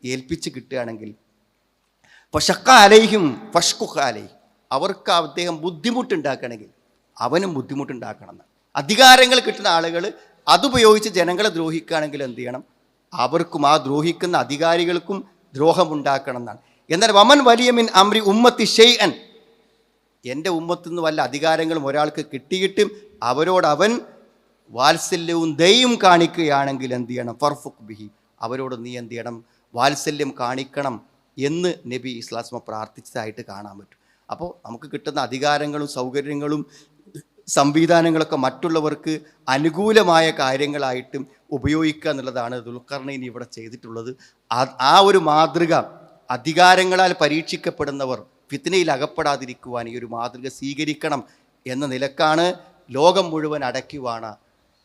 ഏൽപ്പിച്ച് കിട്ടുകയാണെങ്കിൽ ഫശഖ അലൈഹിം ഫഷ്ഖുഖ അലൈഹി, അവർക്ക് അദ്ദേഹം ബുദ്ധിമുട്ടുണ്ടാക്കണമെങ്കിൽ അവനും ബുദ്ധിമുട്ടുണ്ടാക്കണം എന്നാണ്. അധികാരങ്ങൾ കിട്ടുന്ന ആളുകൾ അതുപയോഗിച്ച് ജനങ്ങളെ ദ്രോഹിക്കുകയാണെങ്കിൽ എന്ത് ചെയ്യണം, അവർക്കും ആ ദ്രോഹിക്കുന്ന അധികാരികൾക്കും ദ്രോഹമുണ്ടാക്കണം എന്നാണ്. എന്നാൽ വമൻ വലിയ മിൻ അംരി ഉമ്മത്തി ഷൈഅൻ, എൻ്റെ ഉമ്മത്തിൽ നിന്ന് വല്ല അധികാരങ്ങളും ഒരാൾക്ക് കിട്ടിയിട്ടും അവരോട് അവൻ വാത്സല്യവും ദയയും കാണിക്കുകയാണെങ്കിൽ എന്ത് ചെയ്യണം, ഫർഫുഖ് ബിഹി, അവരോട് നീ എന്ത് ചെയ്യണം, വാത്സല്യം കാണിക്കണം എന്ന് നബി ഇസ്ലാസ്മ പ്രാർത്ഥിച്ചതായിട്ട് കാണാൻ പറ്റും. അപ്പോൾ നമുക്ക് കിട്ടുന്ന അധികാരങ്ങളും സൗകര്യങ്ങളും സംവിധാനങ്ങളൊക്കെ മറ്റുള്ളവർക്ക് അനുകൂലമായ കാര്യങ്ങളായിട്ടും ഉപയോഗിക്കുക എന്നുള്ളതാണ് ദുൽഖർനൈൻ ഇവിടെ ചെയ്തിട്ടുള്ളത്. ആ ഒരു മാതൃക, അധികാരങ്ങളാൽ പരീക്ഷിക്കപ്പെടുന്നവർ ഫിത്നയിൽ അകപ്പെടാതിരിക്കുവാൻ ഈ ഒരു മാതൃക സ്വീകരിക്കണം എന്ന നിലക്കാണ് ലോകം മുഴുവൻ അടക്കിവാണ്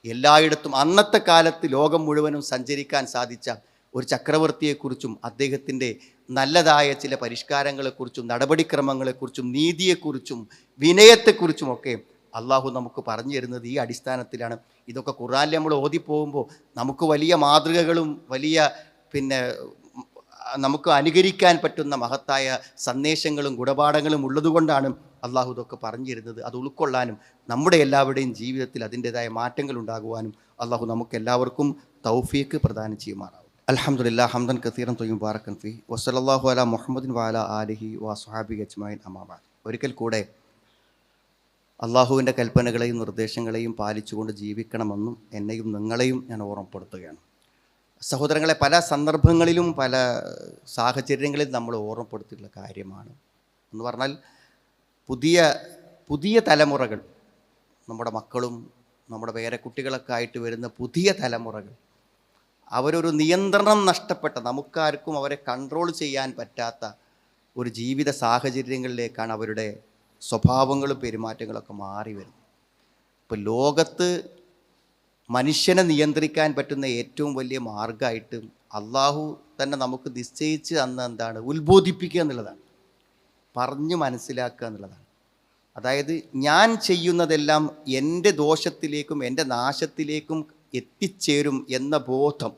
എല്ലായിടത്തും അന്നത്തെ കാലത്ത് ലോകം മുഴുവനും സഞ്ചരിക്കാൻ സാധിച്ച ഒരു ചക്രവർത്തിയെക്കുറിച്ചും അദ്ദേഹത്തിൻ്റെ നല്ലതായ ചില പരിഷ്കാരങ്ങളെക്കുറിച്ചും നടപടിക്രമങ്ങളെക്കുറിച്ചും നീതിയെക്കുറിച്ചും വിനയത്തെക്കുറിച്ചുമൊക്കെ അള്ളാഹു നമുക്ക് പറഞ്ഞു തരുന്നത് ഈ അടിസ്ഥാനത്തിലാണ്. ഇതൊക്കെ ഖുർആനിൽ നമ്മൾ ഓതിപ്പോകുമ്പോൾ നമുക്ക് വലിയ മാതൃകകളും വലിയ നമുക്ക് അനുകരിക്കാൻ പറ്റുന്ന മഹത്തായ സന്ദേശങ്ങളും ഗുണപാഠങ്ങളും ഉള്ളതുകൊണ്ടാണ് അള്ളാഹു ഇതൊക്കെ പറഞ്ഞു തരുന്നത്. അത് ഉൾക്കൊള്ളാനും നമ്മുടെ എല്ലാവരുടെയും ജീവിതത്തിൽ അതിൻ്റെതായ മാറ്റങ്ങൾ ഉണ്ടാകുവാനും അള്ളാഹു നമുക്ക് എല്ലാവർക്കും തൗഫീഖ് പ്രദാനം ചെയ്യുമാറാവും. അൽഹംദുലില്ലാഹ് ഹംദൻ കസീറൻ ത്വയ്യിബൻ മുബാറകൻ ഫീഹി വസല്ലല്ലാഹു അലാ മുഹമ്മദിൻ വഅലാ ആലിഹി വസ്വഹാബിഹി അജ്മഈൻ അമ്മാ ബഅദ്. ഒരിക്കൽ കൂടെ അള്ളാഹുവിൻ്റെ കൽപ്പനകളെയും നിർദ്ദേശങ്ങളെയും പാലിച്ചുകൊണ്ട് ജീവിക്കണമെന്നും എന്നെയും നിങ്ങളെയും ഞാൻ ഓർമ്മപ്പെടുത്തുകയാണ്. സഹോദരങ്ങളെ, പല സന്ദർഭങ്ങളിലും പല സാഹചര്യങ്ങളിലും നമ്മൾ ഓർമ്മപ്പെടുത്തിയിട്ടുള്ള കാര്യമാണ്. എന്ന് പറഞ്ഞാൽ പുതിയ തലമുറകൾ, നമ്മുടെ മക്കളും നമ്മുടെ പേരക്കുട്ടികളൊക്കെ ആയിട്ട് വരുന്ന പുതിയ തലമുറകൾ, അവരൊരു നിയന്ത്രണം നഷ്ടപ്പെട്ട, നമുക്കാർക്കും അവരെ കൺട്രോൾ ചെയ്യാൻ പറ്റാത്ത ഒരു ജീവിത സാഹചര്യങ്ങളിലേക്കാണ് അവരുടെ സ്വഭാവങ്ങളും പെരുമാറ്റങ്ങളൊക്കെ മാറി വരുന്നത്. ഇപ്പോൾ ലോകത്ത് മനുഷ്യനെ നിയന്ത്രിക്കാൻ പറ്റുന്ന ഏറ്റവും വലിയ മാർഗമായിട്ട് അള്ളാഹു തന്നെ നമുക്ക് നിശ്ചയിച്ച് തന്ന എന്താണ്, ഉത്ബോധിപ്പിക്കുക എന്നുള്ളതാണ്, പറഞ്ഞു മനസ്സിലാക്കുക എന്നുള്ളതാണ്. അതായത് ഞാൻ ചെയ്യുന്നതെല്ലാം എൻ്റെ ദോഷത്തിലേക്കും എൻ്റെ നാശത്തിലേക്കും എത്തിച്ചേരും എന്ന ബോധം,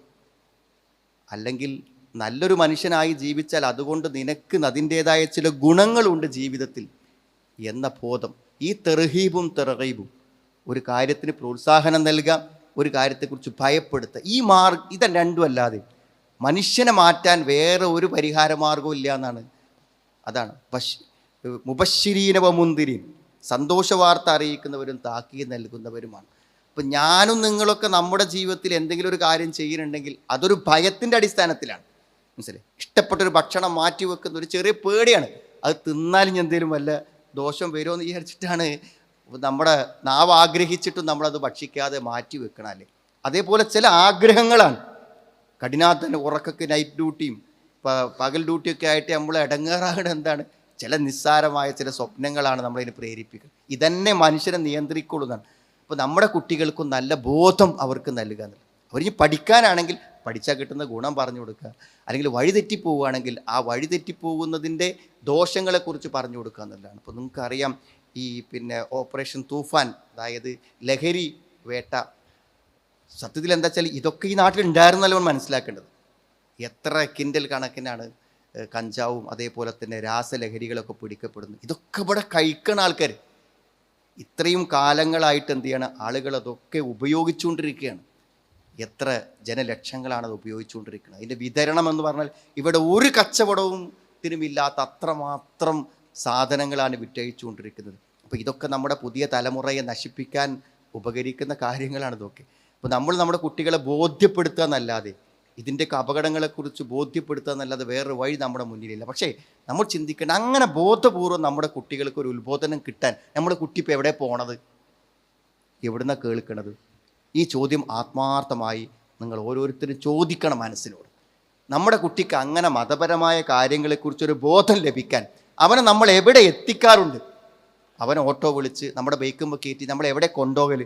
അല്ലെങ്കിൽ നല്ലൊരു മനുഷ്യനായി ജീവിച്ചാൽ അതുകൊണ്ട് നിനക്ക് അതിൻ്റേതായ ചില ഗുണങ്ങളുണ്ട് ജീവിതത്തിൽ എന്ന ബോധം, ഈ തെർഹീബും തെർഗീബും, ഒരു കാര്യത്തിന് പ്രോത്സാഹനം നൽകുക, ഒരു കാര്യത്തെക്കുറിച്ച് ഭയപ്പെടുത്തുക, ഇത് രണ്ടും അല്ലാതെ മനുഷ്യനെ മാറ്റാൻ വേറെ ഒരു പരിഹാര മാർഗവും ഇല്ല എന്നാണ്. അതാണ് മുബശ്ശിരീന വ മുന്ദിരീൻ, സന്തോഷ വാർത്ത അറിയിക്കുന്നവരും താക്കീത് നൽകുന്നവരുമാണ്. അപ്പം ഞാനും നിങ്ങളൊക്കെ നമ്മുടെ ജീവിതത്തിൽ എന്തെങ്കിലും ഒരു കാര്യം ചെയ്യുന്നുണ്ടെങ്കിൽ അതൊരു ഭയത്തിൻ്റെ അടിസ്ഥാനത്തിലാണ്. മനസ്സിലായി? ഇഷ്ടപ്പെട്ടൊരു ഭക്ഷണം മാറ്റി വെക്കുന്ന ഒരു ചെറിയ പേടിയാണ്, അത് തിന്നാലും എന്തെങ്കിലും വല്ല ദോഷം വരുമോ എന്ന് വിചാരിച്ചിട്ടാണ് നമ്മുടെ നാവ് ആഗ്രഹിച്ചിട്ടും നമ്മളത് ഭക്ഷിക്കാതെ മാറ്റി വെക്കണമല്ലേ. അതേപോലെ ചില ആഗ്രഹങ്ങളാണ് കഠിനാധ്വാനം, ഉറക്കൊക്കെ, നൈറ്റ് ഡ്യൂട്ടിയും പകൽ ഡ്യൂട്ടിയൊക്കെ ആയിട്ട് നമ്മൾ ഇടങ്ങേറാകണ എന്താണ്, ചില നിസ്സാരമായ ചില സ്വപ്നങ്ങളാണ് നമ്മളതിന് പ്രേരിപ്പിക്കുക. ഇതന്നെ മനുഷ്യനെ നിയന്ത്രിക്കുള്ളൂ. അപ്പോൾ നമ്മുടെ കുട്ടികൾക്കും നല്ല ബോധം അവർക്ക് നൽകുക എന്നുള്ളത്. അവരിനി പഠിക്കാനാണെങ്കിൽ പഠിച്ചാൽ കിട്ടുന്ന ഗുണം പറഞ്ഞു കൊടുക്കുക, അല്ലെങ്കിൽ വഴിതെറ്റിപ്പോവുകയാണെങ്കിൽ ആ വഴിതെറ്റിപ്പോകുന്നതിൻ്റെ ദോഷങ്ങളെക്കുറിച്ച് പറഞ്ഞു കൊടുക്കുക എന്നുള്ളതാണ്. ഇപ്പോൾ നിങ്ങൾക്കറിയാം ഈ ഓപ്പറേഷൻ തൂഫാൻ, അതായത് ലഹരി വേട്ട. സത്യത്തിൽ എന്താ വെച്ചാൽ ഇതൊക്കെ ഈ നാട്ടിൽ ഉണ്ടായിരുന്നല്ലോ മനസ്സിലാക്കേണ്ടത്. എത്ര കിൻഡൽ കണക്കിനാണ് കഞ്ചാവും അതേപോലെ തന്നെ രാസലഹരികളൊക്കെ പിടിക്കപ്പെടുന്നു. ഇതൊക്കെ ഇവിടെ കഴിക്കണ ആൾക്കാർ ഇത്രയും കാലങ്ങളായിട്ട് എന്ത് ചെയ്യണം, ആളുകൾ അതൊക്കെ ഉപയോഗിച്ചുകൊണ്ടിരിക്കുകയാണ്. എത്ര ജനലക്ഷങ്ങളാണ് അത് ഉപയോഗിച്ചുകൊണ്ടിരിക്കുന്നത്. അതിൻ്റെ വിതരണം എന്ന് പറഞ്ഞാൽ ഇവിടെ ഒരു കച്ചവടവും തിനുമില്ലാത്ത അത്രമാത്രം സാധനങ്ങളാണ് വിറ്റഴിച്ചുകൊണ്ടിരിക്കുന്നത്. അപ്പോൾ ഇതൊക്കെ നമ്മുടെ പുതിയ തലമുറയെ നശിപ്പിക്കാൻ ഉപകരിക്കുന്ന കാര്യങ്ങളാണ് ഇതൊക്കെ. അപ്പോൾ നമ്മൾ നമ്മുടെ കുട്ടികളെ ബോധ്യപ്പെടുത്തുക എന്നല്ലാതെ, ഇതിൻ്റെയൊക്കെ അപകടങ്ങളെക്കുറിച്ച് ബോധ്യപ്പെടുത്തുക എന്നല്ലാതെ വേറൊരു വഴി നമ്മുടെ മുന്നിലില്ല. പക്ഷേ നമ്മൾ ചിന്തിക്കേണ്ട, അങ്ങനെ ബോധപൂർവ്വം നമ്മുടെ കുട്ടികൾക്ക് ഒരു ഉത്ബോധനം കിട്ടാൻ നമ്മുടെ കുട്ടി ഇപ്പോൾ എവിടെ പോണത്, എവിടുന്നാണ് കേൾക്കണത്? ഈ ചോദ്യം ആത്മാർത്ഥമായി നിങ്ങൾ ഓരോരുത്തരും ചോദിക്കണം മനസ്സിനോട്. നമ്മുടെ കുട്ടിക്ക് അങ്ങനെ മതപരമായ കാര്യങ്ങളെക്കുറിച്ചൊരു ബോധം ലഭിക്കാൻ അവനെ നമ്മൾ എവിടെ എത്തിക്കാറുണ്ട്? അവനെ ഓട്ടോ വിളിച്ച് നമ്മുടെ ബൈക്കുമ്പോൾ കയറ്റി നമ്മൾ എവിടെ കൊണ്ടുപോകൽ,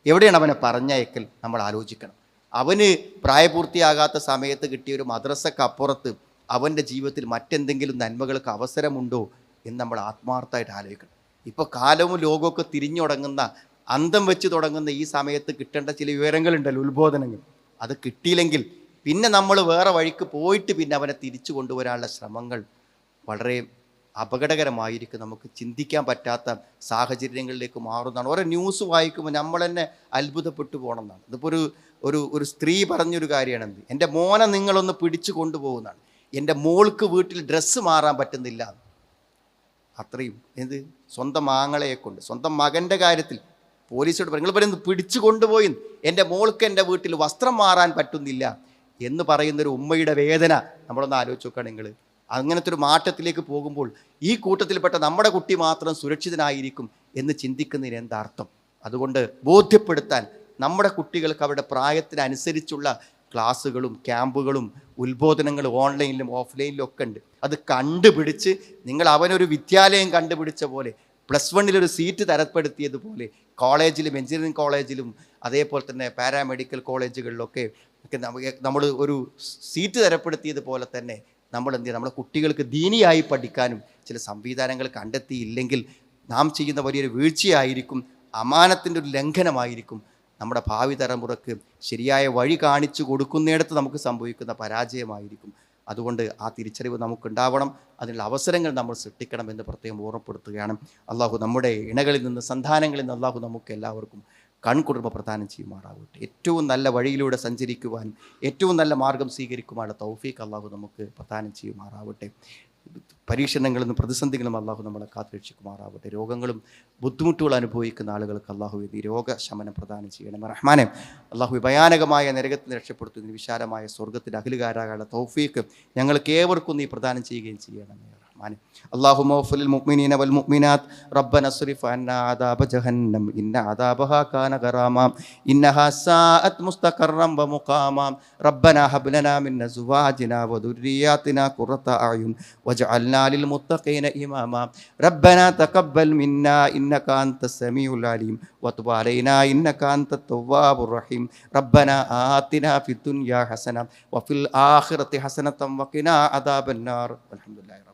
എവിടെയാണ് അവനെ പറഞ്ഞയക്കൽ? നമ്മൾ ആലോചിക്കണം. അവന് പ്രായപൂർത്തിയാകാത്ത സമയത്ത് കിട്ടിയ ഒരു മദ്രസക്കപ്പുറത്ത് അവൻ്റെ ജീവിതത്തിൽ മറ്റെന്തെങ്കിലും നന്മകൾക്ക് അവസരമുണ്ടോ എന്ന് നമ്മൾ ആത്മാർത്ഥമായിട്ട് ആലോചിക്കണം. ഇപ്പോൾ കാലവും ലോകമൊക്കെ തിരിഞ്ഞു തുടങ്ങുന്ന, അന്തം വെച്ച് തുടങ്ങുന്ന ഈ സമയത്ത് കിട്ടേണ്ട ചില വിവരങ്ങളുണ്ടല്ലോ, ഉത്ബോധനങ്ങൾ. അത് കിട്ടിയില്ലെങ്കിൽ പിന്നെ നമ്മൾ വേറെ വഴിക്ക് പോയിട്ട് പിന്നെ അവനെ തിരിച്ചു കൊണ്ടുവരാനുള്ള ശ്രമങ്ങൾ വളരെ അപകടകരമായിരിക്കും. നമുക്ക് ചിന്തിക്കാൻ പറ്റാത്ത സാഹചര്യങ്ങളിലേക്ക് മാറുന്നതാണ്. ഓരോ ന്യൂസ് വായിക്കുമ്പോൾ നമ്മൾ തന്നെ അത്ഭുതപ്പെട്ടു പോകണമെന്നാണ്. ഇതിപ്പോൾ ഒരു സ്ത്രീ പറഞ്ഞൊരു കാര്യമാണ്, എൻ്റെ മോനെ നിങ്ങളൊന്ന് പിടിച്ചു കൊണ്ടുപോകുന്നതാണ്, എൻ്റെ മോൾക്ക് വീട്ടിൽ ഡ്രസ്സ് മാറാൻ പറ്റുന്നില്ല. അത്രയും സ്വന്തം ആങ്ങളയെ കൊണ്ട്, സ്വന്തം മകൻ്റെ കാര്യത്തിൽ പോലീസോട് പറയും, നിങ്ങൾ പറയുന്നത് പിടിച്ചു കൊണ്ടുപോയി, എൻ്റെ മോൾക്ക് എൻ്റെ വീട്ടിൽ വസ്ത്രം മാറാൻ പറ്റുന്നില്ല എന്ന് പറയുന്നൊരു ഉമ്മയുടെ വേദന നമ്മളൊന്ന് ആലോചിച്ച് നോക്കുകയാണ് നിങ്ങൾ. അങ്ങനത്തെ ഒരു മാറ്റത്തിലേക്ക് പോകുമ്പോൾ ഈ കൂട്ടത്തിൽപ്പെട്ട നമ്മുടെ കുട്ടി മാത്രം സുരക്ഷിതനായിരിക്കും എന്ന് ചിന്തിക്കുന്നതിന് എന്താ അർത്ഥം? അതുകൊണ്ട് ബോധ്യപ്പെടുത്താൻ നമ്മുടെ കുട്ടികൾക്ക് അവരുടെ പ്രായത്തിനനുസരിച്ചുള്ള ക്ലാസ്സുകളും ക്യാമ്പുകളും ഉത്ബോധനങ്ങളും ഓൺലൈനിലും ഓഫ്ലൈനിലും ഒക്കെ ഉണ്ട്. അത് കണ്ടുപിടിച്ച് നിങ്ങൾ അവനൊരു വിദ്യാലയം കണ്ടുപിടിച്ച പോലെ, +1 ഒരു സീറ്റ് തരപ്പെടുത്തിയതുപോലെ കോളേജിലും എഞ്ചിനീയറിംഗ് കോളേജിലും അതേപോലെ തന്നെ പാരാമെഡിക്കൽ കോളേജുകളിലൊക്കെ നമ്മൾ ഒരു സീറ്റ് തരപ്പെടുത്തിയതുപോലെ തന്നെ നമ്മൾ എന്ത് ചെയ്യണം, നമ്മുടെ കുട്ടികൾക്ക് ദീനിയായി പഠിക്കാനും ചില സംവിധാനങ്ങൾ കണ്ടെത്തിയില്ലെങ്കിൽ നാം ചെയ്യുന്ന വലിയൊരു വീഴ്ചയായിരിക്കും, അമാനത്തിൻ്റെ ഒരു ലംഘനമായിരിക്കും. നമ്മുടെ ഭാവി തലമുറക്ക് ശരിയായ വഴി കാണിച്ചു കൊടുക്കുന്നിടത്ത് നമുക്ക് സംഭവിക്കുന്ന പരാജയമായിരിക്കും. അതുകൊണ്ട് ആ തിരിച്ചറിവ് നമുക്കുണ്ടാവണം, അതിനുള്ള അവസരങ്ങൾ നമ്മൾ സൃഷ്ടിക്കണം എന്ന് പ്രത്യേകം ഓർമ്മപ്പെടുത്തുകയാണ്. അള്ളാഹു നമ്മുടെ ഇണകളിൽ നിന്ന്, സന്താനങ്ങളിൽ നിന്ന് അള്ളാഹു നമുക്ക് എല്ലാവർക്കും കൺകുളിർമ പ്രദാനം ചെയ്യുമാറാവട്ടെ. ഏറ്റവും നല്ല വഴിയിലൂടെ സഞ്ചരിക്കുവാൻ, ഏറ്റവും നല്ല മാർഗം സ്വീകരിക്കുവാനുള്ള തൗഫീഖ് അള്ളാഹു നമുക്ക് പ്രദാനം ചെയ്യുമാറാവട്ടെ. പരീക്ഷണങ്ങളിൽ നിന്നും പ്രതിസന്ധികളും അള്ളാഹു നമ്മളെ കാത്തുരക്ഷിക്കുമാറാവട്ടെ. രോഗങ്ങളും ബുദ്ധിമുട്ടുകൾ അനുഭവിക്കുന്ന ആളുകൾക്ക് അള്ളാഹു ഈ രോഗശമനം പ്രദാനം ചെയ്യണം. റഹ്മാനെ, അള്ളാഹു ഭയാനകമായ നരകത്തിൽ രക്ഷപ്പെടുത്തുന്നതിന് വിശാലമായ സ്വർഗ്ഗത്തിൽ അഖിലുകാരാകാനുള്ള തൗഫീഖ് ഞങ്ങൾക്ക് ഏവർക്കും നീ പ്രദാനം ചെയ്യുകയും ചെയ്യണമേ. اللهم اغفر للمؤمنين والمؤمنات ربنا اصرف عنا عذاب جهنم إن عذابها كان غراما إنها ساءت مستقرا ومقاما ربنا هب لنا من أزواجنا وذرياتنا قرة أعين واجعلنا للمتقين إماما ربنا تقبل منا إنك أنت السميع العليم وتب علينا إنك أنت التواب الرحيم ربنا آتنا في الدنيا حسنة وفي الآخرة حسنة وقنا عذاب النار والحمد لله.